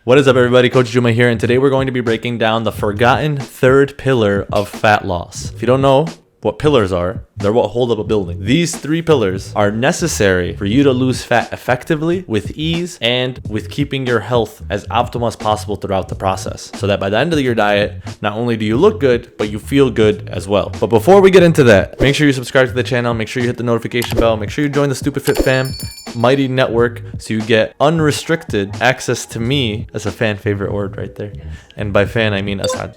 What is up, everybody? Coach Juma here, and today we're going to be breaking down the forgotten third pillar of fat loss. If you don't know what pillars are, they're what hold up a building. These three pillars are necessary for you to lose fat effectively, with ease, and with keeping your health as optimal as possible throughout the process, so that by the end of your diet, not only do you look good, but you feel good as well. But before we get into that, make sure you subscribe to the channel, make sure you hit the notification bell, make sure you join the Stupid Fit Fam Mighty Network so you get unrestricted access to me. That's a fan favorite word right there. And by fan, I mean Asad.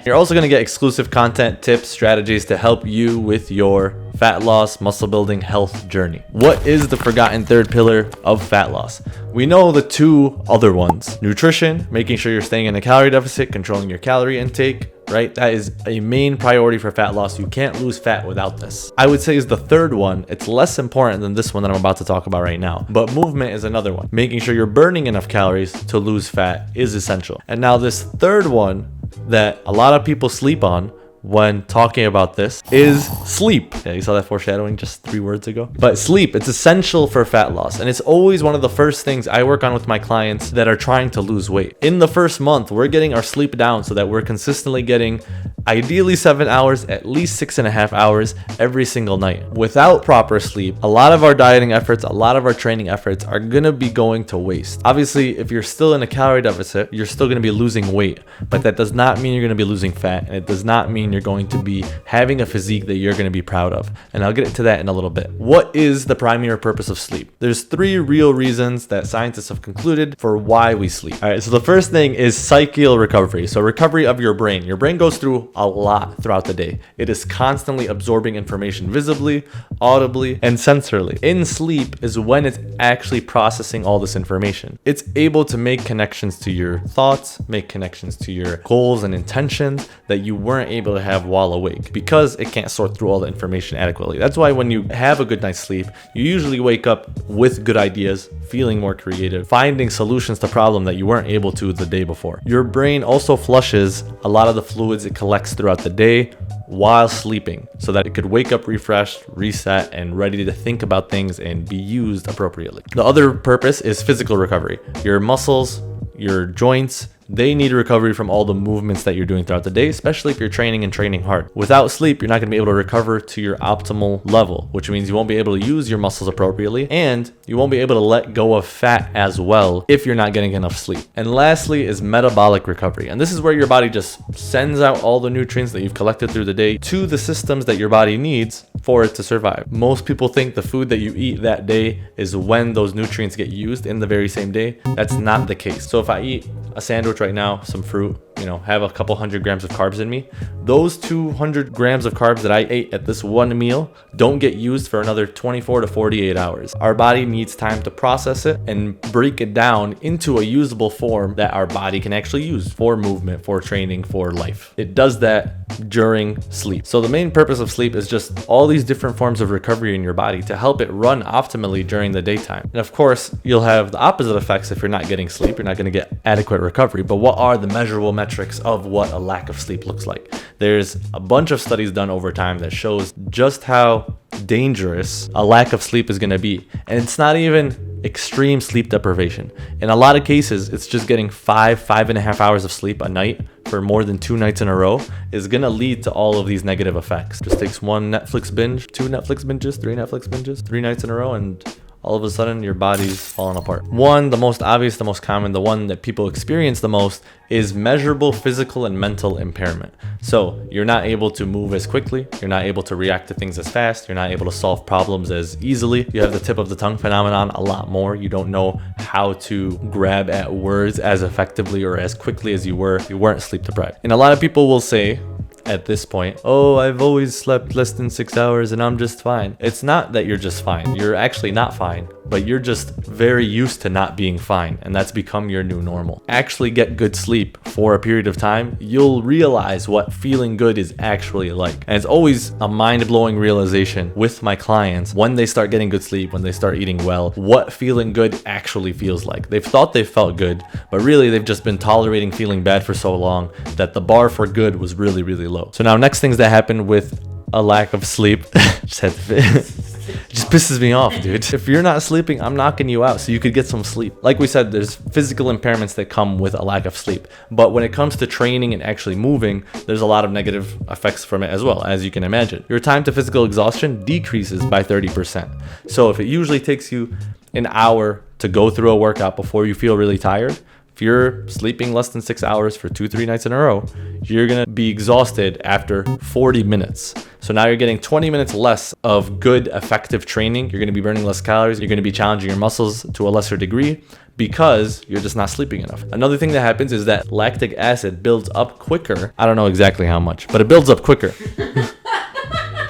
You're also going to get exclusive content, tips, strategies to help you with your fat loss, muscle building, health journey. What is the forgotten third pillar of fat loss? We know the two other ones: nutrition, making sure you're staying in a calorie deficit, controlling your calorie intake, right? That is a main priority for fat loss. You can't lose fat without this. I would say is the third one. It's less important than this one that I'm about to talk about right now. But movement is another one. Making sure you're burning enough calories to lose fat is essential. And now this third one that a lot of people sleep on when talking about this is sleep. Yeah, you saw that foreshadowing just 3 words ago. But sleep, it's essential for fat loss, and it's always one of the first things I work on with my clients that are trying to lose weight. In the first month, we're getting our sleep down so that we're consistently getting ideally 7 hours, at least 6.5 hours every single night. Without proper sleep, a lot of our dieting efforts, a lot of our training efforts are gonna be going to waste. Obviously, if you're still in a calorie deficit, you're still gonna be losing weight, but that does not mean you're gonna be losing fat, and it does not mean you're going to be having a physique that you're going to be proud of. And I'll get into that in a little bit. What is the primary purpose of sleep? There's 3 real reasons that scientists have concluded for why we sleep. All right, so the first thing is psychical recovery. So recovery of your brain. Your brain goes through a lot throughout the day. It is constantly absorbing information visibly, audibly, and sensorily. In sleep is when it's actually processing all this information. It's able to make connections to your thoughts, make connections to your goals and intentions that you weren't able to have while awake, because it can't sort through all the information adequately. That's why when you have a good night's sleep, you usually wake up with good ideas, feeling more creative, finding solutions to problems that you weren't able to the day before. Your brain also flushes a lot of the fluids it collects throughout the day while sleeping, so that it could wake up refreshed, reset, and ready to think about things and be used appropriately. The other purpose is physical recovery. Your muscles, your joints, they need recovery from all the movements that you're doing throughout the day, especially if you're training and training hard. Without sleep, you're not going to be able to recover to your optimal level, which means you won't be able to use your muscles appropriately, and you won't be able to let go of fat as well if you're not getting enough sleep. And lastly is metabolic recovery. And this is where your body just sends out all the nutrients that you've collected through the day to the systems that your body needs for it to survive. Most people think the food that you eat that day is when those nutrients get used in the very same day. That's not the case. So if I eat a sandwich right now, some fruit, have a couple 100 grams of carbs in me, those 200 grams of carbs that I ate at this one meal don't get used for another 24 to 48 hours. Our body needs time to process it and break it down into a usable form that our body can actually use for movement, for training, for life. It does that during sleep. So the main purpose of sleep is just all these different forms of recovery in your body to help it run optimally during the daytime. And of course, you'll have the opposite effects if you're not getting sleep. You're not going to get adequate recovery. But what are the measurable metrics of what a lack of sleep looks like? There's a bunch of studies done over time that shows just how dangerous a lack of sleep is going to be. And it's not even extreme sleep deprivation. In a lot of cases, it's just getting 5.5 hours of sleep a night for more than 2 nights in a row is going to lead to all of these negative effects. Just takes 1 Netflix binge, 2 Netflix binges, 3 Netflix binges, 3 nights in a row, and all of a sudden your body's falling apart. One, the most obvious, the most common, the one that people experience the most is measurable physical and mental impairment. So you're not able to move as quickly, you're not able to react to things as fast, you're not able to solve problems as easily. You have the tip of the tongue phenomenon a lot more. You don't know how to grab at words as effectively or as quickly as you were if you weren't sleep deprived. And a lot of people will say at this point, oh, I've always slept less than 6 hours and I'm just fine. It's not that you're just fine. You're actually not fine, but you're just very used to not being fine, and that's become your new normal. Actually get good sleep for a period of time, you'll realize what feeling good is actually like. And it's always a mind-blowing realization with my clients when they start getting good sleep, when they start eating well, what feeling good actually feels like. They've thought they felt good, but really they've just been tolerating feeling bad for so long that the bar for good was really, really low. So now next things that happen with a lack of sleep, just had to fit. It just pisses me off, dude. If you're not sleeping, I'm knocking you out so you could get some sleep. Like we said, there's physical impairments that come with a lack of sleep. But when it comes to training and actually moving, there's a lot of negative effects from it as well, as you can imagine. Your time to physical exhaustion decreases by 30%. So if it usually takes you an hour to go through a workout before you feel really tired, if you're sleeping less than 6 hours for 2-3 nights in a row, you're gonna be exhausted after 40 minutes. So now you're getting 20 minutes less of good, effective training. You're gonna be burning less calories. You're gonna be challenging your muscles to a lesser degree because you're just not sleeping enough. Another thing that happens is that lactic acid builds up quicker. I don't know exactly how much, but it builds up quicker.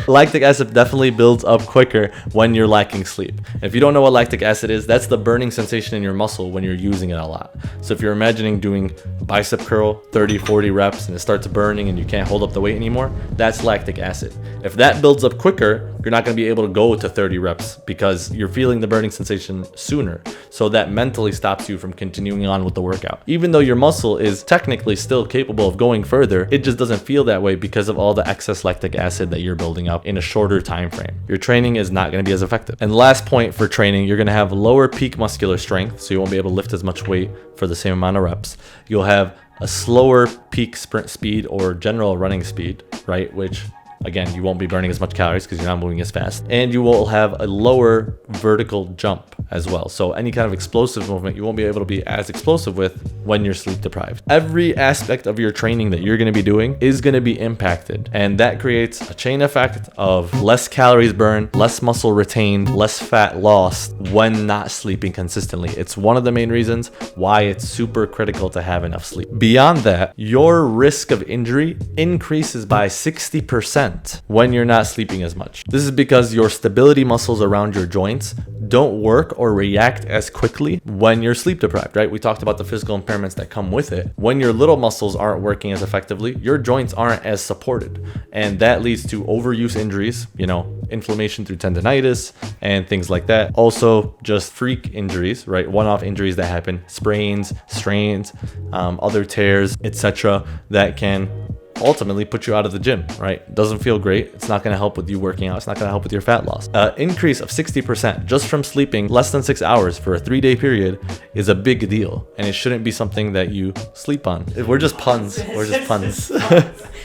Lactic acid definitely builds up quicker when you're lacking sleep. If you don't know what lactic acid is, that's the burning sensation in your muscle when you're using it a lot. So if you're imagining doing bicep curl, 30, 40 reps, and it starts burning and you can't hold up the weight anymore, that's lactic acid. If that builds up quicker, you're not going to be able to go to 30 reps because you're feeling the burning sensation sooner. So that mentally stops you from continuing on with the workout. Even though your muscle is technically still capable of going further, it just doesn't feel that way because of all the excess lactic acid that you're building up in a shorter time frame. Your training is not going to be as effective. And last point for training, you're going to have lower peak muscular strength, so you won't be able to lift as much weight for the same amount of reps. You'll have a slower peak sprint speed or general running speed, right? Which again, you won't be burning as much calories because you're not moving as fast, and you will have a lower vertical jump as well. So any kind of explosive movement, you won't be able to be as explosive with when you're sleep deprived. Every aspect of your training that you're going to be doing is going to be impacted, and that creates a chain effect of less calories burned, less muscle retained, less fat lost when not sleeping consistently. It's one of the main reasons why it's super critical to have enough sleep. Beyond that, your risk of injury increases by 60% when you're not sleeping as much. This is because your stability muscles around your joints don't work or react as quickly when you're sleep deprived, right? We talked about the physical impairments that come with it. When your little muscles aren't working as effectively, your joints aren't as supported. And that leads to overuse injuries, inflammation through tendonitis and things like that. Also just freak injuries, right? One-off injuries that happen, sprains, strains, other tears, etc. that can ultimately put you out of the gym, right? Doesn't feel great. It's not going to help with you working out. It's not going to help with your fat loss. Increase of 60% just from sleeping less than 6 hours for a 3-day period is a big deal, and it shouldn't be something that you sleep on. We're just puns. We're just puns.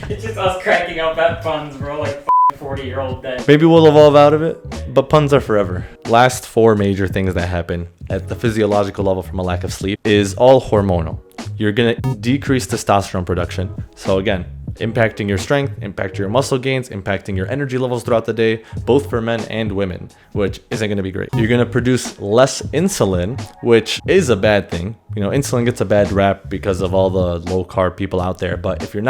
It's just us cracking up at puns, bro. Like 40-year-old dead. Maybe we'll evolve out of it, but puns are forever. Last 4 major things that happen at the physiological level from a lack of sleep is all hormonal. You're going to decrease testosterone production. So again, impacting your strength, impacting your muscle gains, impacting your energy levels throughout the day, both for men and women, which isn't going to be great. You're going to produce less insulin, which is a bad thing. Insulin gets a bad rap because of all the low carb people out there. But if your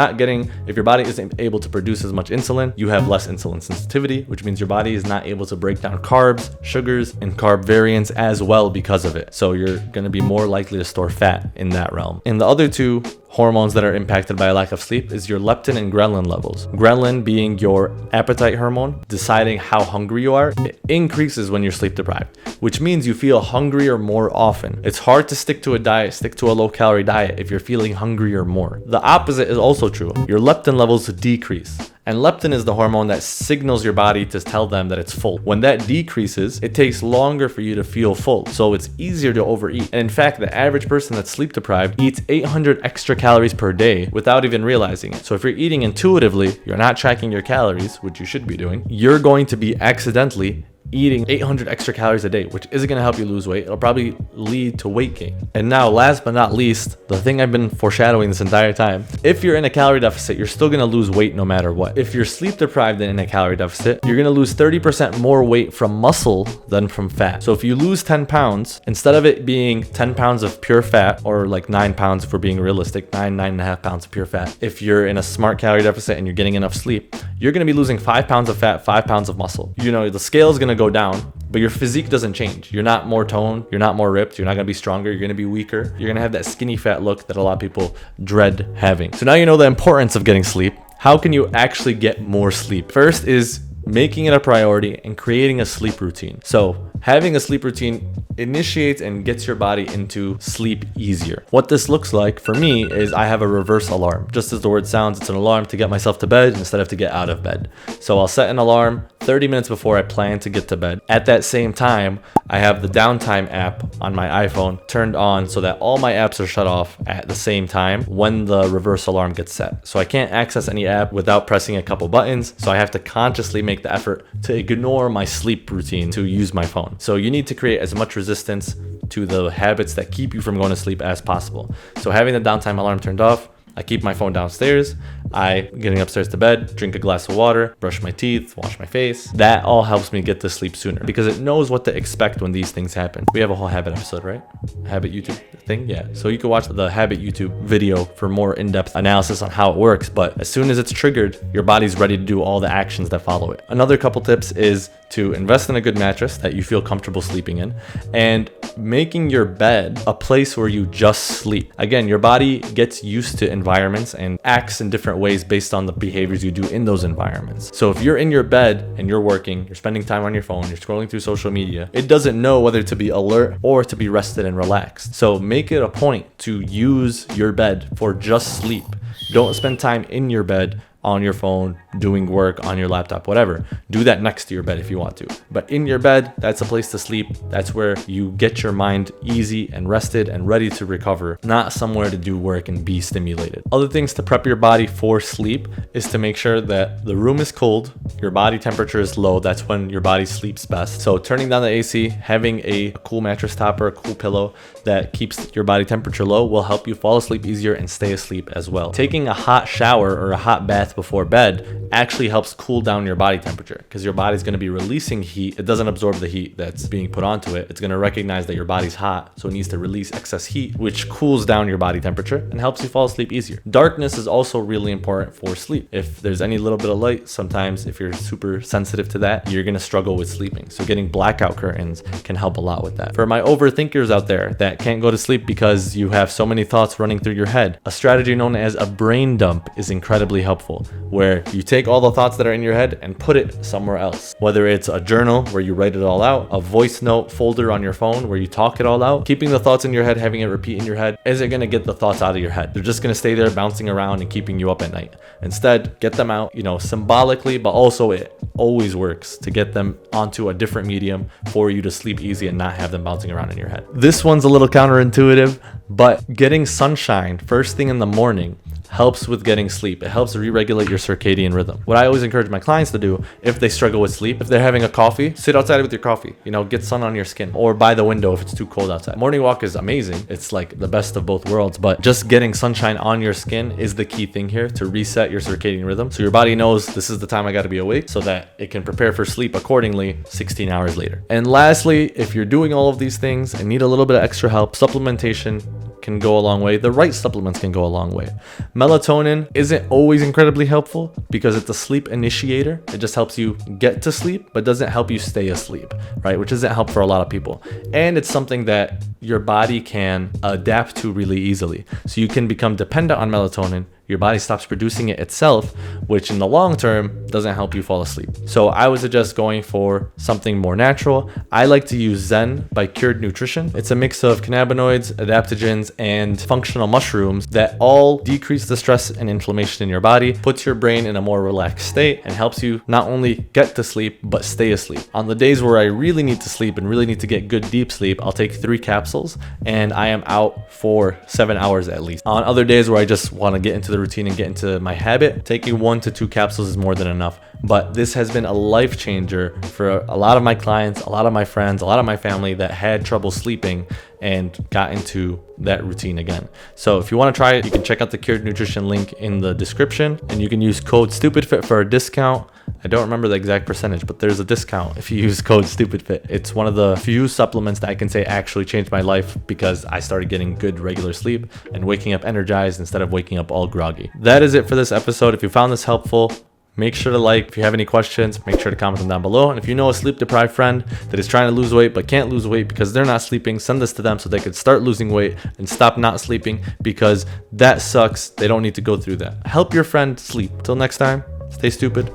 body isn't able to produce as much insulin, you have less insulin sensitivity, which means your body is not able to break down carbs, sugars, and carb variants as well because of it. So you're going to be more likely to store fat in that realm. And the other 2 hormones that are impacted by a lack of sleep is your leptin and ghrelin levels. Ghrelin being your appetite hormone, deciding how hungry you are. It increases when you're sleep deprived, which means you feel hungrier more often. It's hard to stick to a low calorie diet if you're feeling hungrier more. The opposite is also true. Your leptin levels decrease. And leptin is the hormone that signals your body to tell them that it's full. When that decreases, it takes longer for you to feel full. So it's easier to overeat. And in fact, the average person that's sleep deprived eats 800 extra calories per day without even realizing it. So if you're eating intuitively, you're not tracking your calories, which you should be doing, you're going to be accidentally eating 800 extra calories a day, which isn't going to help you lose weight. It'll probably lead to weight gain. And now, last but not least, the thing I've been foreshadowing this entire time, if you're in a calorie deficit, you're still going to lose weight no matter what. If you're sleep deprived and in a calorie deficit, you're going to lose 30% more weight from muscle than from fat. So if you lose 10 pounds, instead of it being 10 pounds of pure fat, or like 9 pounds if we're being realistic, 9.5 pounds of pure fat, if you're in a smart calorie deficit and you're getting enough sleep, you're going to be losing 5 pounds of fat, 5 pounds of muscle. The scale is going to go down, but your physique doesn't change. You're not more toned, you're not more ripped, you're not gonna be stronger, you're gonna be weaker. You're gonna have that skinny fat look that a lot of people dread having. So now you know the importance of getting sleep. How can you actually get more sleep? First is making it a priority and creating a sleep routine. So having a sleep routine initiates and gets your body into sleep easier. What this looks like for me is I have a reverse alarm. Just as the word sounds, it's an alarm to get myself to bed instead of to get out of bed. So I'll set an alarm 30 minutes before I plan to get to bed. At that same time, I have the downtime app on my iPhone turned on so that all my apps are shut off at the same time when the reverse alarm gets set. So I can't access any app without pressing a couple buttons. So I have to consciously make the effort to ignore my sleep routine to use my phone. So you need to create as much resistance to the habits that keep you from going to sleep as possible. So having the downtime alarm turned off, I keep my phone downstairs. Getting upstairs to bed, drink a glass of water, brush my teeth, wash my face. That all helps me get to sleep sooner because it knows what to expect when these things happen. We have a whole habit episode, right? Habit YouTube thing? Yeah. So you can watch the habit YouTube video for more in-depth analysis on how it works. But as soon as it's triggered, your body's ready to do all the actions that follow it. Another couple tips is to invest in a good mattress that you feel comfortable sleeping in and making your bed a place where you just sleep. Again, your body gets used to environments and acts in different ways based on the behaviors you do in those environments. So if you're in your bed and you're working, you're spending time on your phone, you're scrolling through social media, it doesn't know whether to be alert or to be rested and relaxed. So make it a point to use your bed for just sleep. Don't spend time in your bed on your phone, doing work on your laptop, whatever. Do that next to your bed if you want to. But in your bed, that's a place to sleep. That's where you get your mind easy and rested and ready to recover, not somewhere to do work and be stimulated. Other things to prep your body for sleep is to make sure that the room is cold, your body temperature is low. That's when your body sleeps best. So turning down the AC, having a cool mattress topper, a cool pillow that keeps your body temperature low will help you fall asleep easier and stay asleep as well. Taking a hot shower or a hot bath before bed actually helps cool down your body temperature because your body's going to be releasing heat. It doesn't absorb the heat that's being put onto it. It's going to recognize that your body's hot, so it needs to release excess heat, which cools down your body temperature and helps you fall asleep easier. Darkness is also really important for sleep. If there's any little bit of light, sometimes if you're super sensitive to that, you're going to struggle with sleeping. So getting blackout curtains can help a lot with that. For my overthinkers out there that can't go to sleep because you have so many thoughts running through your head, a strategy known as a brain dump is incredibly helpful, where you take all the thoughts that are in your head and put it somewhere else. Whether it's a journal where you write it all out, a voice note folder on your phone where you talk it all out, keeping the thoughts in your head, having it repeat in your head isn't going to get the thoughts out of your head. They're just going to stay there bouncing around and keeping you up at night. Instead, get them out, symbolically, but also it always works to get them onto a different medium for you to sleep easy and not have them bouncing around in your head. This one's a little counterintuitive, but getting sunshine first thing in the morning helps with getting sleep. It helps re-regulate your circadian rhythm. What I always encourage my clients to do if they struggle with sleep, if they're having a coffee, sit outside with your coffee, get sun on your skin, or by the window if it's too cold outside. Morning walk is amazing. It's like the best of both worlds, but just getting sunshine on your skin is the key thing here to reset your circadian rhythm. So your body knows this is the time I got to be awake so that it can prepare for sleep accordingly 16 hours later. And lastly, if you're doing all of these things and need a little bit of extra help, supplementation can go a long way. The right supplements can go a long way. Melatonin isn't always incredibly helpful because it's a sleep initiator. It just helps you get to sleep, but doesn't help you stay asleep, right? Which isn't helpful for a lot of people. And it's something that your body can adapt to really easily. So you can become dependent on melatonin. Your body stops producing it itself, which in the long term doesn't help you fall asleep. So I would suggest going for something more natural. I like to use Zen by Cured Nutrition. It's a mix of cannabinoids, adaptogens, and functional mushrooms that all decrease the stress and inflammation in your body, puts your brain in a more relaxed state, and helps you not only get to sleep, but stay asleep. On the days where I really need to sleep and really need to get good deep sleep, I'll take 3 capsules and I am out for 7 hours at least. On other days where I just want to get into the routine and get into my habit, taking 1 to 2 capsules is more than enough. But this has been a life changer for a lot of my clients, a lot of my friends, a lot of my family that had trouble sleeping and got into that routine again. So if you want to try it, you can check out the Cured Nutrition link in the description, and you can use code STUPIDFIT for a discount. I don't remember the exact percentage, but there's a discount if you use code STUPIDFIT. It's one of the few supplements that I can say actually changed my life because I started getting good regular sleep and waking up energized instead of waking up all groggy. That is it for this episode. If you found this helpful, make sure to like. If you have any questions, make sure to comment them down below. And if you know a sleep deprived friend that is trying to lose weight but can't lose weight because they're not sleeping, send this to them so they could start losing weight and stop not sleeping, because that sucks. They don't need to go through that. Help your friend sleep. Till next time, stay stupid.